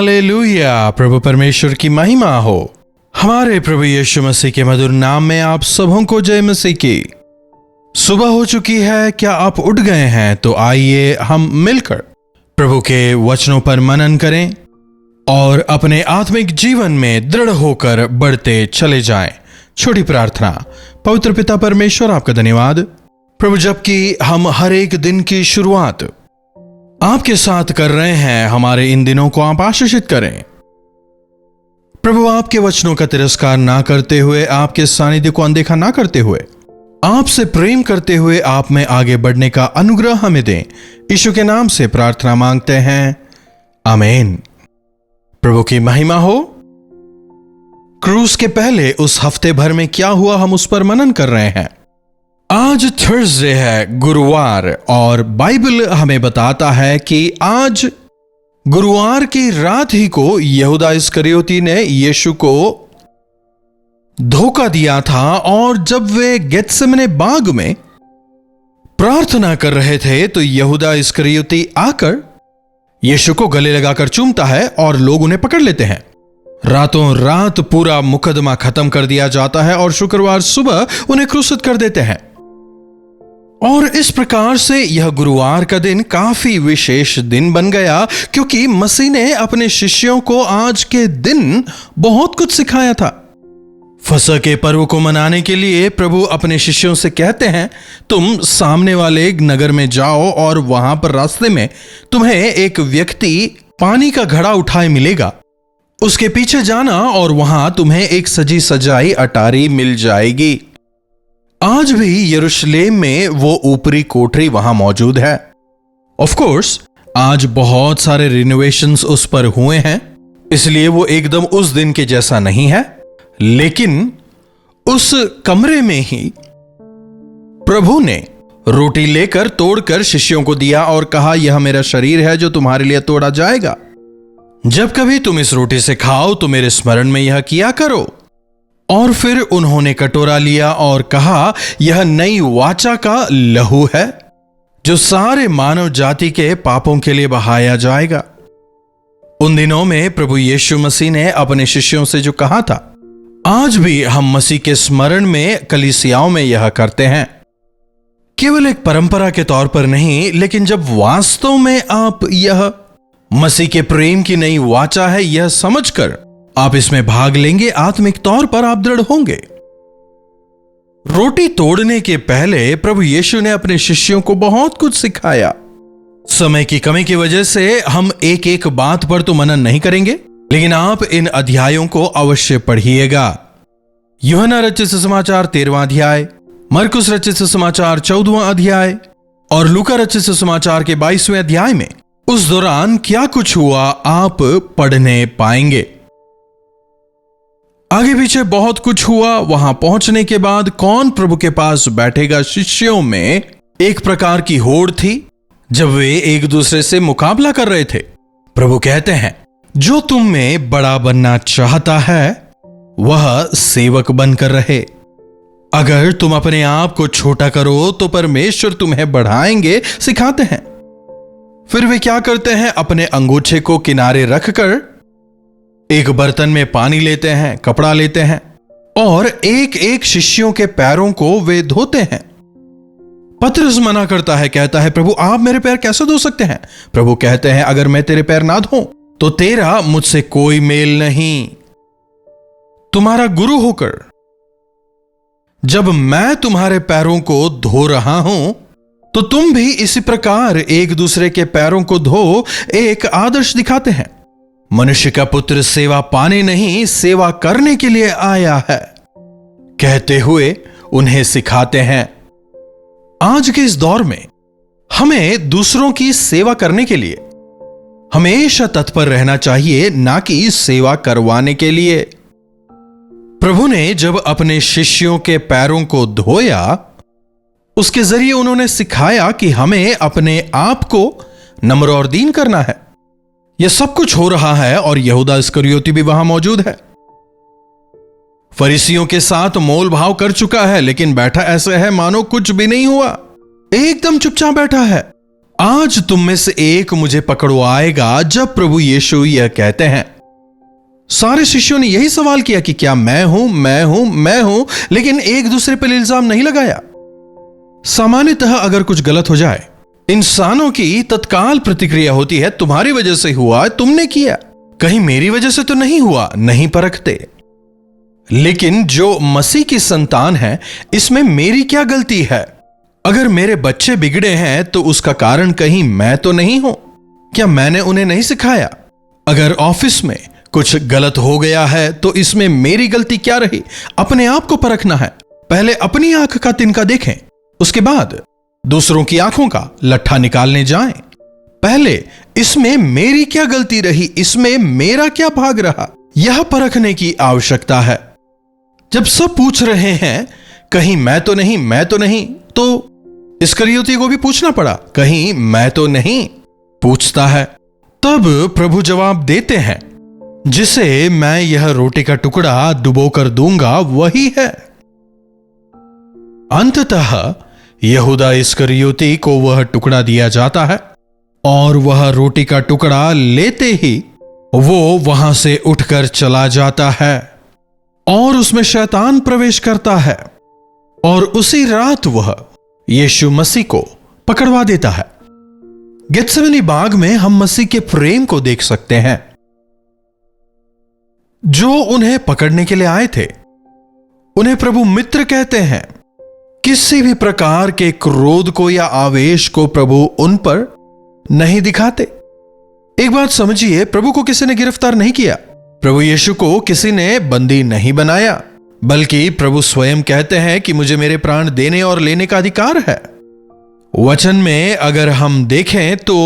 Hallelujah. प्रभु परमेश्वर की महिमा हो। हमारे प्रभु यीशु मसीह के मधुर नाम में आप सबों को जय मसीह की। सुबह हो चुकी है, क्या आप उठ गए हैं? तो आइए हम मिलकर प्रभु के वचनों पर मनन करें और अपने आत्मिक जीवन में दृढ़ होकर बढ़ते चले जाएं। छोटी प्रार्थना। पवित्र पिता परमेश्वर, आपका धन्यवाद प्रभु, जबकि हम हर एक दिन की शुरुआत आपके साथ कर रहे हैं, हमारे इन दिनों को आप आशीषित करें प्रभु। आपके वचनों का तिरस्कार ना करते हुए, आपके सानिध्य को अनदेखा ना करते हुए, आपसे प्रेम करते हुए आप में आगे बढ़ने का अनुग्रह हमें दें। यीशु के नाम से प्रार्थना मांगते हैं, आमीन। प्रभु की महिमा हो। क्रूस के पहले उस हफ्ते भर में क्या हुआ, हम उस पर मनन कर रहे हैं। आज थर्सडे है, गुरुवार, और बाइबल हमें बताता है कि आज गुरुवार की रात ही को यहूदा इस्करियोती ने यीशु को धोखा दिया था। और जब वे गेत्सेमने बाग में प्रार्थना कर रहे थे तो यहूदा इस्करियोती आकर यीशु को गले लगाकर चूमता है और लोग उन्हें पकड़ लेते हैं। रातों रात पूरा मुकदमा खत्म कर दिया जाता है और शुक्रवार सुबह उन्हें क्रूसित कर देते हैं। और इस प्रकार से यह गुरुवार का दिन काफी विशेष दिन बन गया, क्योंकि मसीह ने अपने शिष्यों को आज के दिन बहुत कुछ सिखाया था। फसह के पर्व को मनाने के लिए प्रभु अपने शिष्यों से कहते हैं, तुम सामने वाले नगर में जाओ और वहां पर रास्ते में तुम्हें एक व्यक्ति पानी का घड़ा उठाए मिलेगा। उसके पीछे जाना और वहां तुम्हें एक सजी सजाई अटारी मिल जाएगी। आज भी यरूशलेम में वो ऊपरी कोठरी वहां मौजूद है। ऑफ कोर्स आज बहुत सारे रिनोवेशंस उस पर हुए हैं, इसलिए वो एकदम उस दिन के जैसा नहीं है। लेकिन उस कमरे में ही प्रभु ने रोटी लेकर तोड़कर शिष्यों को दिया और कहा, यह मेरा शरीर है जो तुम्हारे लिए तोड़ा जाएगा। जब कभी तुम इस रोटी से खाओ तो मेरे स्मरण में यह किया करो। और फिर उन्होंने कटोरा लिया और कहा, यह नई वाचा का लहू है जो सारे मानव जाति के पापों के लिए बहाया जाएगा। उन दिनों में प्रभु यीशु मसीह ने अपने शिष्यों से जो कहा था, आज भी हम मसीह के स्मरण में कलीसियाओं में यह करते हैं। केवल एक परंपरा के तौर पर नहीं, लेकिन जब वास्तव में आप यह मसीह के प्रेम की नई वाचा है यह समझकर आप इसमें भाग लेंगे, आत्मिक तौर पर आप दृढ़ होंगे। रोटी तोड़ने के पहले प्रभु यीशु ने अपने शिष्यों को बहुत कुछ सिखाया। समय की कमी की वजह से हम एक एक बात पर तो मनन नहीं करेंगे, लेकिन आप इन अध्यायों को अवश्य पढ़िएगा। यूहन्ना रचित सुसमाचार 13वां अध्याय, मरकुस रचित सुसमाचार 14वां अध्याय और लूका रचित सुसमाचार के 22वें अध्याय में उस दौरान क्या कुछ हुआ आप पढ़ने पाएंगे। आगे पीछे बहुत कुछ हुआ। वहां पहुंचने के बाद कौन प्रभु के पास बैठेगा, शिष्यों में एक प्रकार की होड़ थी जब वे एक दूसरे से मुकाबला कर रहे थे। प्रभु कहते हैं, जो तुम में बड़ा बनना चाहता है वह सेवक बनकर रहे। अगर तुम अपने आप को छोटा करो तो परमेश्वर तुम्हें बढ़ाएंगे, सिखाते हैं। फिर वे क्या करते हैं, अपने अंगूठे को किनारे रखकर एक बर्तन में पानी लेते हैं, कपड़ा लेते हैं और एक एक शिष्यों के पैरों को वे धोते हैं। पतरस मना करता है, कहता है, प्रभु आप मेरे पैर कैसे धो सकते हैं? प्रभु कहते हैं, अगर मैं तेरे पैर ना धोऊं तो तेरा मुझसे कोई मेल नहीं। तुम्हारा गुरु होकर जब मैं तुम्हारे पैरों को धो रहा हूं तो तुम भी इसी प्रकार एक दूसरे के पैरों को धो, एक आदर्श दिखाते हैं। मनुष्य का पुत्र सेवा पाने नहीं, सेवा करने के लिए आया है, कहते हुए उन्हें सिखाते हैं। आज के इस दौर में हमें दूसरों की सेवा करने के लिए हमेशा तत्पर रहना चाहिए, ना कि सेवा करवाने के लिए। प्रभु ने जब अपने शिष्यों के पैरों को धोया, उसके जरिए उन्होंने सिखाया कि हमें अपने आप को नम्र और दीन करना है। यह सब कुछ हो रहा है और यहूदा इस्करियोती भी वहां मौजूद है। फरीसियों के साथ मोल भाव कर चुका है, लेकिन बैठा ऐसे है मानो कुछ भी नहीं हुआ, एकदम चुपचाप बैठा है। आज तुम में से एक मुझे पकड़वाएगा। जब प्रभु यीशु यह कहते हैं, सारे शिष्यों ने यही सवाल किया कि क्या मैं हूं, मैं हूं, मैं हूं, लेकिन एक दूसरे पर इल्जाम नहीं लगाया। सामान्यतः अगर कुछ गलत हो जाए, इंसानों की तत्काल प्रतिक्रिया होती है, तुम्हारी वजह से हुआ, तुमने किया, कहीं मेरी वजह से तो नहीं हुआ, नहीं परखते। लेकिन जो मसीह की संतान है, इसमें मेरी क्या गलती है? अगर मेरे बच्चे बिगड़े हैं तो उसका कारण कहीं मैं तो नहीं हूं? क्या मैंने उन्हें नहीं सिखाया? अगर ऑफिस में कुछ गलत हो गया है तो इसमें मेरी गलती क्या रही? अपने आप को परखना है। पहले अपनी आंख का तिनका देखें, उसके बाद दूसरों की आंखों का लट्ठा निकालने जाएं। पहले इसमें मेरी क्या गलती रही, इसमें मेरा क्या भाग रहा, यह परखने की आवश्यकता है। जब सब पूछ रहे हैं कहीं मैं तो नहीं, मैं तो नहीं, तो इस्करियोती को भी पूछना पड़ा, कहीं मैं तो नहीं? पूछता है। तब प्रभु जवाब देते हैं, जिसे मैं यह रोटी का टुकड़ा डुबोकर दूंगा वही है। अंततः यहूदा इस्करियोती को वह टुकड़ा दिया जाता है और वह रोटी का टुकड़ा लेते ही वो वहां से उठकर चला जाता है और उसमें शैतान प्रवेश करता है और उसी रात वह यीशु मसीह को पकड़वा देता है। गेत्सेमनी बाग में हम मसीह के प्रेम को देख सकते हैं। जो उन्हें पकड़ने के लिए आए थे, उन्हें प्रभु मित्र कहते हैं। किसी भी प्रकार के क्रोध को या आवेश को प्रभु उन पर नहीं दिखाते। एक बात समझिए, प्रभु को किसी ने गिरफ्तार नहीं किया, प्रभु यीशु को किसी ने बंदी नहीं बनाया, बल्कि प्रभु स्वयं कहते हैं कि मुझे मेरे प्राण देने और लेने का अधिकार है। वचन में अगर हम देखें तो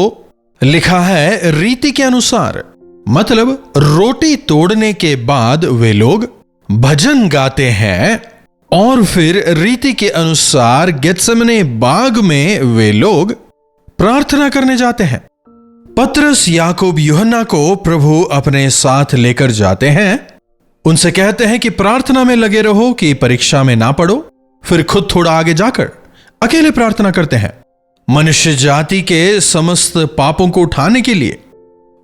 लिखा है रीति के अनुसार, मतलब रोटी तोड़ने के बाद वे लोग भजन गाते हैं और फिर रीति के अनुसार गेत्सेमने बाग में वे लोग प्रार्थना करने जाते हैं। पतरस, याकूब, यूहन्ना को प्रभु अपने साथ लेकर जाते हैं। उनसे कहते हैं कि प्रार्थना में लगे रहो कि परीक्षा में ना पड़ो। फिर खुद थोड़ा आगे जाकर अकेले प्रार्थना करते हैं। मनुष्य जाति के समस्त पापों को उठाने के लिए,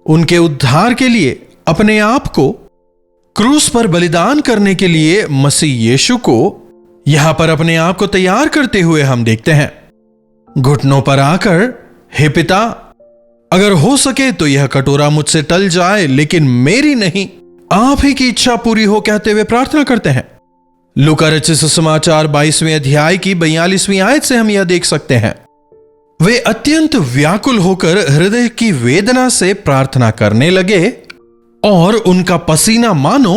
उनके उद्धार के लिए, अपने आप को क्रूस पर बलिदान करने के लिए मसीह यीशु को यहां पर अपने आप को तैयार करते हुए हम देखते हैं। घुटनों पर आकर, हे पिता, अगर हो सके तो यह कटोरा मुझसे टल जाए, लेकिन मेरी नहीं, आप ही की इच्छा पूरी हो कहते हुए प्रार्थना करते हैं। लूका रचित सुसमाचार 22वें अध्याय की 42वीं आयत से हम यह देख सकते हैं। वे अत्यंत व्याकुल होकर हृदय की वेदना से प्रार्थना करने लगे और उनका पसीना मानो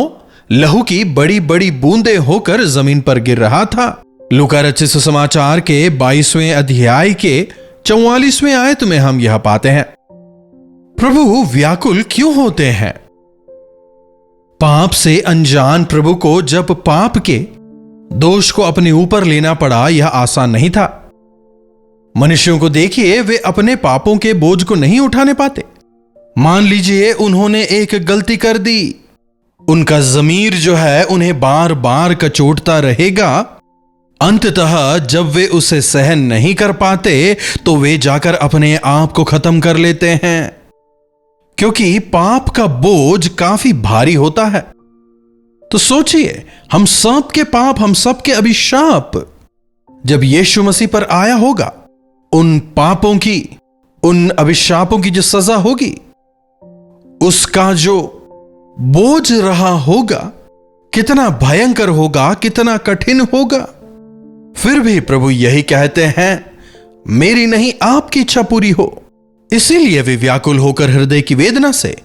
लहू की बड़ी बड़ी बूंदें होकर जमीन पर गिर रहा था। लूका रचित सुसमाचार के 22वें अध्याय के 44वें आयत में हम यह पाते हैं। प्रभु व्याकुल क्यों होते हैं? पाप से अनजान प्रभु को जब पाप के दोष को अपने ऊपर लेना पड़ा, यह आसान नहीं था। मनुष्यों को देखिए, वे अपने पापों के बोझ को नहीं उठाने पाते। मान लीजिए उन्होंने एक गलती कर दी, उनका ज़मीर जो है उन्हें बार बार कचोटता रहेगा। अंततः जब वे उसे सहन नहीं कर पाते तो वे जाकर अपने आप को खत्म कर लेते हैं, क्योंकि पाप का बोझ काफी भारी होता है। तो सोचिए, हम सब के पाप, हम सब के अभिशाप जब यीशु मसीह पर आया होगा, उन पापों की, उन अभिशापों की जो सजा होगी, उसका जो बोझ रहा होगा, कितना भयंकर होगा, कितना कठिन होगा। फिर भी प्रभु यही कहते हैं, मेरी नहीं आपकी इच्छा पूरी हो। इसीलिए वे व्याकुल होकर हृदय की वेदना से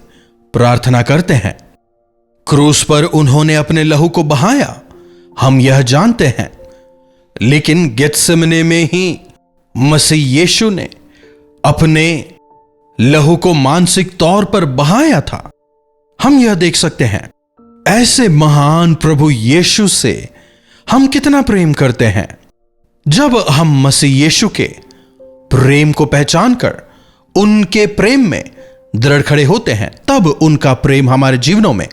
प्रार्थना करते हैं। क्रूस पर उन्होंने अपने लहू को बहाया, हम यह जानते हैं, लेकिन गेत्सेमने में ही मसीह यीशु ने अपने लहू को मानसिक तौर पर बहाया था। हम यह देख सकते हैं, ऐसे महान प्रभु यीशु से हम कितना प्रेम करते हैं। जब हम मसीह यीशु के प्रेम को पहचान कर उनके प्रेम में दृढ़ खड़े होते हैं, तब उनका प्रेम हमारे जीवनों में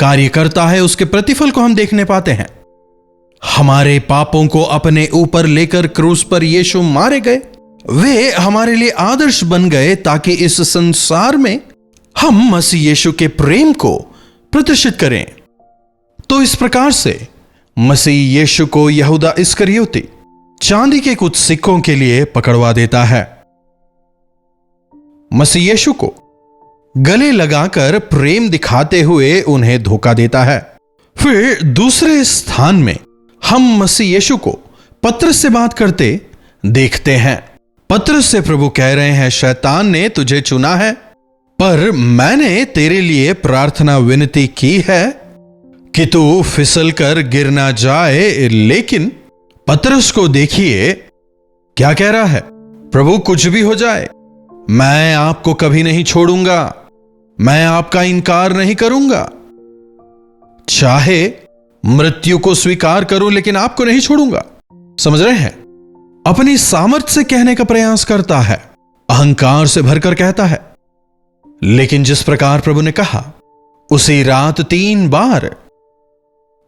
कार्य करता है। उसके प्रतिफल को हम देखने पाते हैं। हमारे पापों को अपने ऊपर लेकर क्रूस पर यीशु मारे गए वे हमारे लिए आदर्श बन गए ताकि इस संसार में हम मसीह यीशु के प्रेम को प्रदर्शित करें। तो इस प्रकार से मसीह यीशु को यहूदा इस्करियोती चांदी के कुछ सिक्कों के लिए पकड़वा देता है। मसीह यीशु को गले लगाकर प्रेम दिखाते हुए उन्हें धोखा देता है। फिर दूसरे स्थान में हम मसीह यीशु को पतरस से बात करते देखते हैं। पतरस से प्रभु कह रहे हैं, शैतान ने तुझे चुना है, पर मैंने तेरे लिए प्रार्थना विनती की है कि तू फिसल कर गिर ना जाए। लेकिन पतरस को देखिए क्या कह रहा है, प्रभु कुछ भी हो जाए मैं आपको कभी नहीं छोड़ूंगा, मैं आपका इनकार नहीं करूंगा, चाहे मृत्यु को स्वीकार करूं लेकिन आपको नहीं छोड़ूंगा। समझ रहे हैं? अपनी सामर्थ्य से कहने का प्रयास करता है, अहंकार से भरकर कहता है। लेकिन जिस प्रकार प्रभु ने कहा, उसी रात 3 बार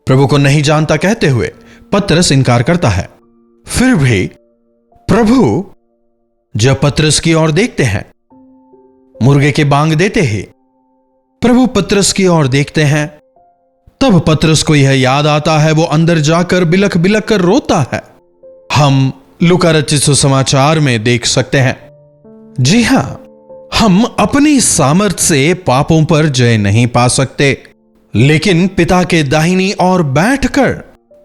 प्रभु को नहीं जानता कहते हुए पतरस इनकार करता है। फिर भी प्रभु जब पतरस की ओर देखते हैं, मुर्गे के बांग देते ही प्रभु पतरस की ओर देखते हैं, तब पतरस को यह याद आता है, वो अंदर जाकर बिलख बिलख कर रोता है। हम लूका रचित सुसमाचार में देख सकते हैं। जी हां, हम अपनी सामर्थ्य से पापों पर जय नहीं पा सकते, लेकिन पिता के दाहिनी ओर बैठकर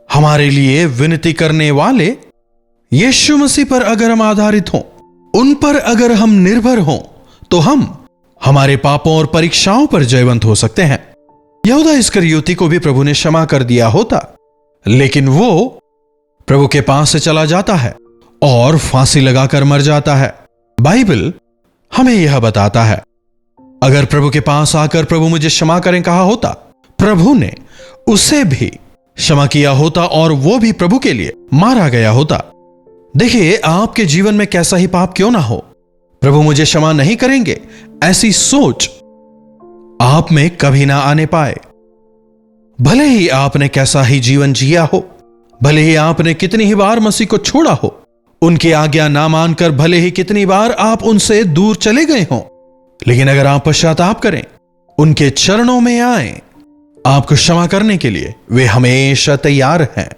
हमारे लिए विनती करने वाले यीशु मसीह पर अगर हम आधारित हों, उन पर अगर हम निर्भर हों, तो हम हमारे पापों और परीक्षाओं पर जयवंत हो सकते हैं। यहूदा इस्करियोती को भी प्रभु ने क्षमा कर दिया होता, लेकिन वो प्रभु के पास से चला जाता है और फांसी लगाकर मर जाता है। बाइबल हमें यह बताता है, अगर प्रभु के पास आकर प्रभु मुझे क्षमा करें कहा होता, प्रभु ने उसे भी क्षमा किया होता और वो भी प्रभु के लिए मारा गया होता। देखिए, आपके जीवन में कैसा ही पाप क्यों ना हो, प्रभु मुझे क्षमा नहीं करेंगे ऐसी सोच आप में कभी ना आने पाए। भले ही आपने कैसा ही जीवन जिया हो, भले ही आपने कितनी ही बार मसीह को छोड़ा हो, उनकी आज्ञा ना मानकर भले ही कितनी बार आप उनसे दूर चले गए हों, लेकिन अगर आप पश्चाताप करें, उनके चरणों में आए, आपको क्षमा करने के लिए वे हमेशा तैयार हैं।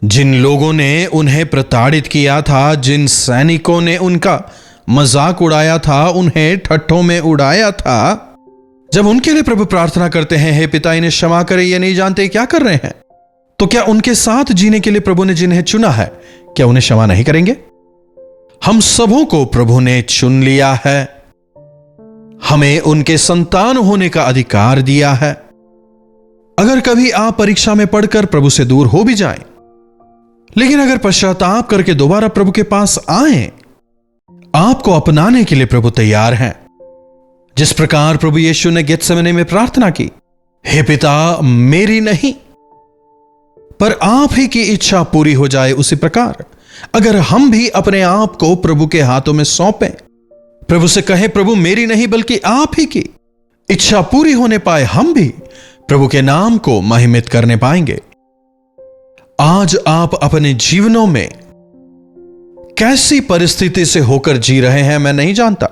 जिन लोगों ने उन्हें प्रताड़ित किया था, जिन सैनिकों ने उनका मजाक उड़ाया था, उन्हें ठट्ठों में उड़ाया था, जब उनके लिए प्रभु प्रार्थना करते हैं, हे पिता इन्हें क्षमा करें, ये नहीं जानते क्या कर रहे हैं, तो क्या उनके साथ जीने के लिए प्रभु ने जिन्हें चुना है, क्या उन्हें क्षमा नहीं करेंगे? हम सबों को प्रभु ने चुन लिया है, हमें उनके संतान होने का अधिकार दिया है। अगर कभी आप परीक्षा में पढ़कर प्रभु से दूर हो भी जाएं, लेकिन अगर पश्चाताप करके दोबारा प्रभु के पास आए, आपको अपनाने के लिए प्रभु तैयार हैं। जिस प्रकार प्रभु यीशु ने गेत्सेमने में प्रार्थना की, हे पिता मेरी नहीं पर आप ही की इच्छा पूरी हो जाए, उसी प्रकार अगर हम भी अपने आप को प्रभु के हाथों में सौंपें, प्रभु से कहें, प्रभु मेरी नहीं बल्कि आप ही की इच्छा पूरी होने पाए, हम भी प्रभु के नाम को महिमित करने पाएंगे। आज आप अपने जीवनों में कैसी परिस्थिति से होकर जी रहे हैं मैं नहीं जानता,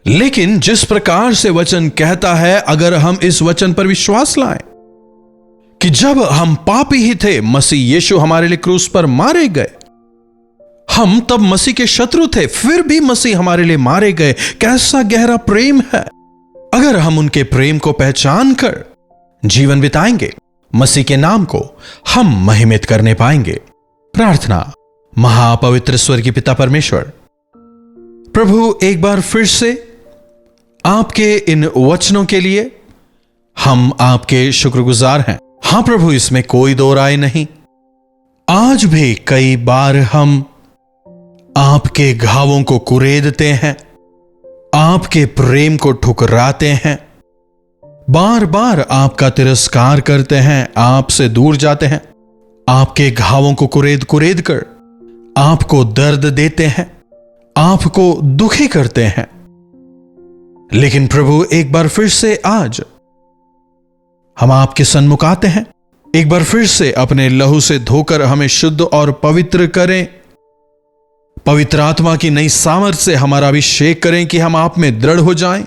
लेकिन जिस प्रकार से वचन कहता है, अगर हम इस वचन पर विश्वास लाएं कि जब हम पापी ही थे, मसीह यीशु हमारे लिए क्रूस पर मारे गए, हम तब मसीह के शत्रु थे, फिर भी मसीह हमारे लिए मारे गए। कैसा गहरा प्रेम है। अगर हम उनके प्रेम को पहचान कर जीवन बिताएंगे, मसीह के नाम को हम महिमित करने पाएंगे। प्रार्थना। महापवित्र स्वर्गीय पिता परमेश्वर, प्रभु एक बार फिर से आपके इन वचनों के लिए हम आपके शुक्रगुजार हैं। हां प्रभु, इसमें कोई दो राय नहीं। आज भी कई बार हम आपके घावों को कुरेदते हैं, आपके प्रेम को ठुकराते हैं, बार बार आपका तिरस्कार करते हैं, आपसे दूर जाते हैं, आपके घावों को कुरेद कुरेद कर आपको दर्द देते हैं, आपको दुखी करते हैं। लेकिन प्रभु एक बार फिर से आज हम आपके सन्मुख आते हैं, एक बार फिर से अपने लहू से धोकर हमें शुद्ध और पवित्र करें। पवित्र आत्मा की नई सामर्थ से हमारा अभिषेक करें कि हम आप में दृढ़ हो जाएं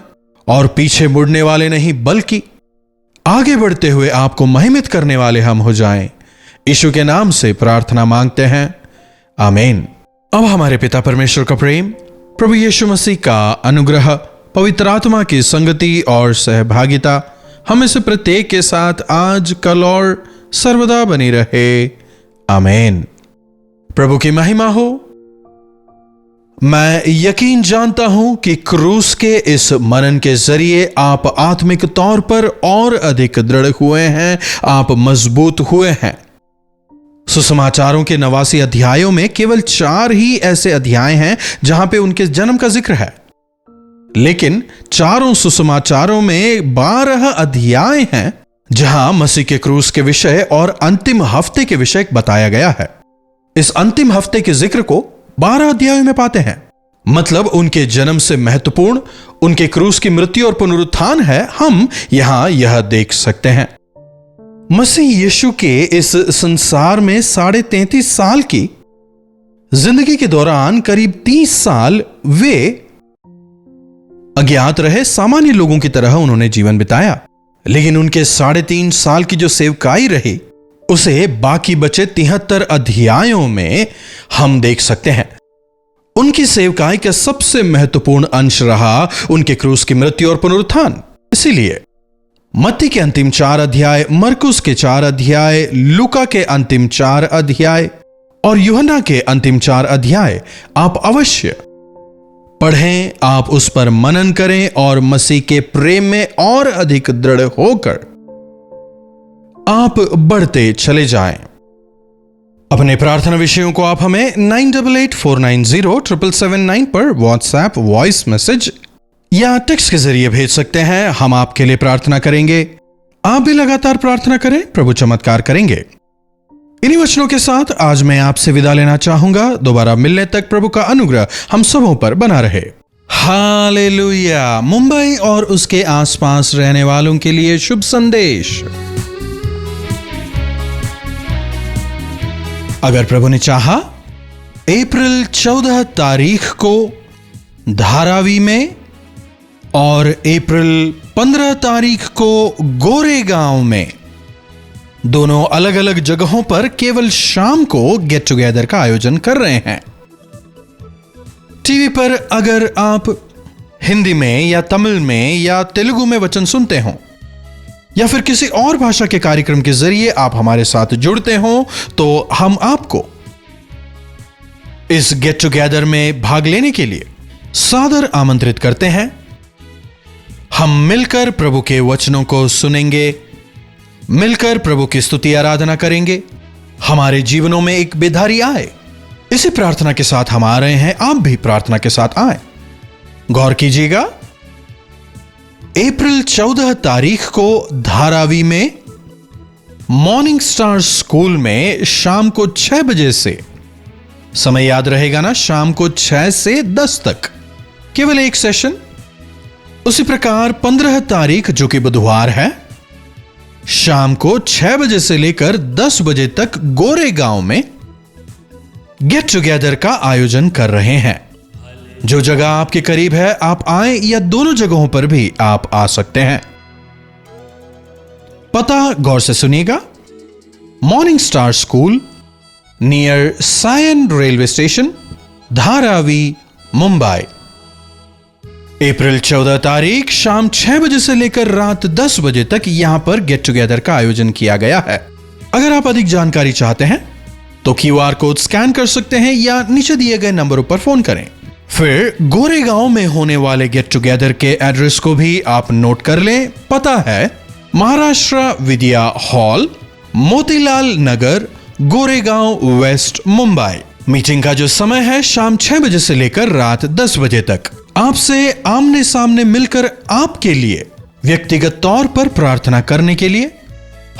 और पीछे मुड़ने वाले नहीं बल्कि आगे बढ़ते हुए आपको महिमित करने वाले हम हो जाएं। यीशु के नाम से प्रार्थना मांगते हैं, आमीन। अब हमारे पिता परमेश्वर का प्रेम, प्रभु यीशु मसीह का अनुग्रह, पवित्र आत्मा की संगति और सहभागिता हमें से प्रत्येक के साथ आज, कल और सर्वदा बनी रहे, आमीन। प्रभु की महिमा हो। मैं यकीन जानता हूं कि क्रूस के इस मनन के जरिए आप आत्मिक तौर पर और अधिक दृढ़ हुए हैं, आप मजबूत हुए हैं। सुसमाचारों के 89 अध्यायों में केवल 4 ही ऐसे अध्याय हैं जहां पे उनके जन्म का जिक्र है, लेकिन चारों सुसमाचारों में 12 अध्याय हैं जहां मसीह के क्रूस के विषय और अंतिम हफ्ते के विषय बताया गया है। इस अंतिम हफ्ते के जिक्र को 12 अध्यायों में पाते हैं। मतलब उनके जन्म से महत्वपूर्ण उनके क्रूस की मृत्यु और पुनरुत्थान है, हम यहां यह देख सकते हैं। मसीह यीशु के इस संसार में 33.5 साल की जिंदगी के दौरान करीब 30 साल वे अज्ञात रहे, सामान्य लोगों की तरह उन्होंने जीवन बिताया। लेकिन उनके 3.5 साल की जो सेवकाई रही उसे बाकी बचे 73 अध्यायों में हम देख सकते हैं। उनकी सेवकाई का सबसे महत्वपूर्ण अंश रहा उनके क्रूस की मृत्यु और पुनरुत्थान। इसीलिए मत्ती के अंतिम 4 अध्याय, मरकुस के 4 अध्याय, लूका के अंतिम 4 अध्याय और यूहन्ना के अंतिम 4 अध्याय आप अवश्य पढ़ें, आप उस पर मनन करें और मसीह के प्रेम में और अधिक दृढ़ होकर आप बढ़ते चले जाएं। अपने प्रार्थना विषयों को आप हमें 9884907779 पर व्हाट्सएप वॉइस मैसेज या टेक्स्ट के जरिए भेज सकते हैं। हम आपके लिए प्रार्थना करेंगे। आप भी लगातार प्रार्थना करें, प्रभु चमत्कार करेंगे। इन्हीं वचनों के साथ आज मैं आपसे विदा लेना चाहूंगा। दोबारा मिलने तक प्रभु का अनुग्रह हम सबों पर बना रहे। हालेलुया। मुंबई और उसके आसपास रहने वालों के लिए शुभ संदेश। अगर प्रभु ने चाहा, अप्रैल 14 तारीख को धारावी में और अप्रैल 15 तारीख को गोरेगांव में, दोनों अलग अलग जगहों पर केवल शाम को गेट टुगेदर का आयोजन कर रहे हैं। टीवी पर अगर आप हिंदी में या तमिल में या तेलुगु में वचन सुनते हो या फिर किसी और भाषा के कार्यक्रम के जरिए आप हमारे साथ जुड़ते हो, तो हम आपको इस गेट टुगेदर में भाग लेने के लिए सादर आमंत्रित करते हैं। हम मिलकर प्रभु के वचनों को सुनेंगे, मिलकर प्रभु की स्तुति आराधना करेंगे, हमारे जीवनों में एक बेदारी आए, इसी प्रार्थना के साथ हम आ रहे हैं। आप भी प्रार्थना के साथ आए। गौर कीजिएगा, अप्रैल 14 तारीख को धारावी में मॉर्निंग स्टार स्कूल में शाम को 6 बजे से, समय याद रहेगा ना, शाम को 6 से 10 तक केवल एक सेशन। उसी प्रकार 15 तारीख जो कि बुधवार है, शाम को 6 बजे से लेकर 10 बजे तक गोरेगांव में गेट टुगेदर का आयोजन कर रहे हैं। जो जगह आपके करीब है आप आए, या दोनों जगहों पर भी आप आ सकते हैं। पता गौर से सुनिएगा, morning star school near Sion railway station, Dharavi, Mumbai. April 14 तारीख शाम 6 बजे से लेकर रात 10 बजे तक यहां पर गेट टुगेदर का आयोजन किया गया है। अगर आप अधिक जानकारी चाहते हैं तो QR कोड स्कैन कर सकते हैं या नीचे दिए गए नंबरों पर फोन करें। फिर गोरेगांव में होने वाले गेट टुगेदर के एड्रेस को भी आप नोट कर लें। पता है महाराष्ट्र विद्या हॉल, मोतीलाल नगर, गोरेगांव वेस्ट, मुंबई। मीटिंग का जो समय है शाम 6 बजे से लेकर रात 10 बजे तक। आपसे आमने सामने मिलकर आपके लिए व्यक्तिगत तौर पर प्रार्थना करने के लिए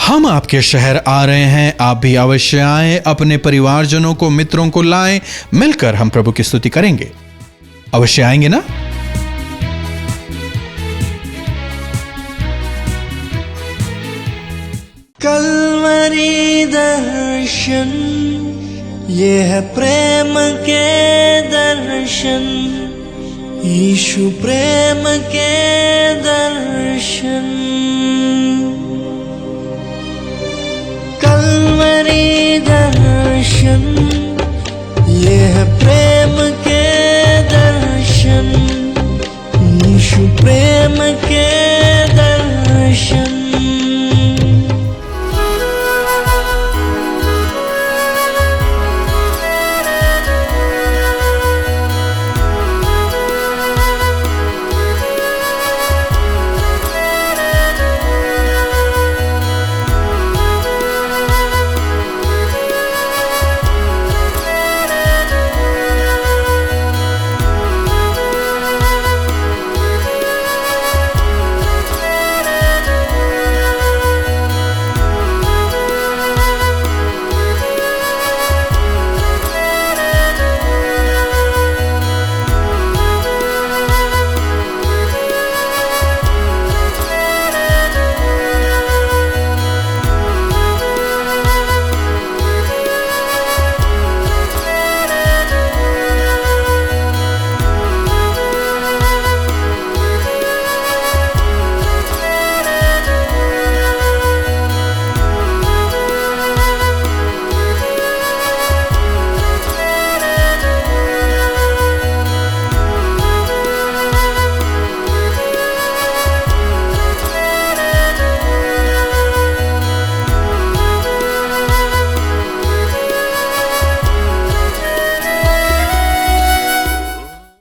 हम आपके शहर आ रहे हैं। आप भी अवश्य आए, अपने परिवारजनों को, मित्रों को लाएं, मिलकर हम प्रभु की स्तुति करेंगे। अवश्य आएंगे ना? कल्वरी दर्शन ये है प्रेम के दर्शन, यीशु प्रेम के दर्शन। कलवरी दर्शन, ये है प्रेम के दर्शन, यीशु प्रेम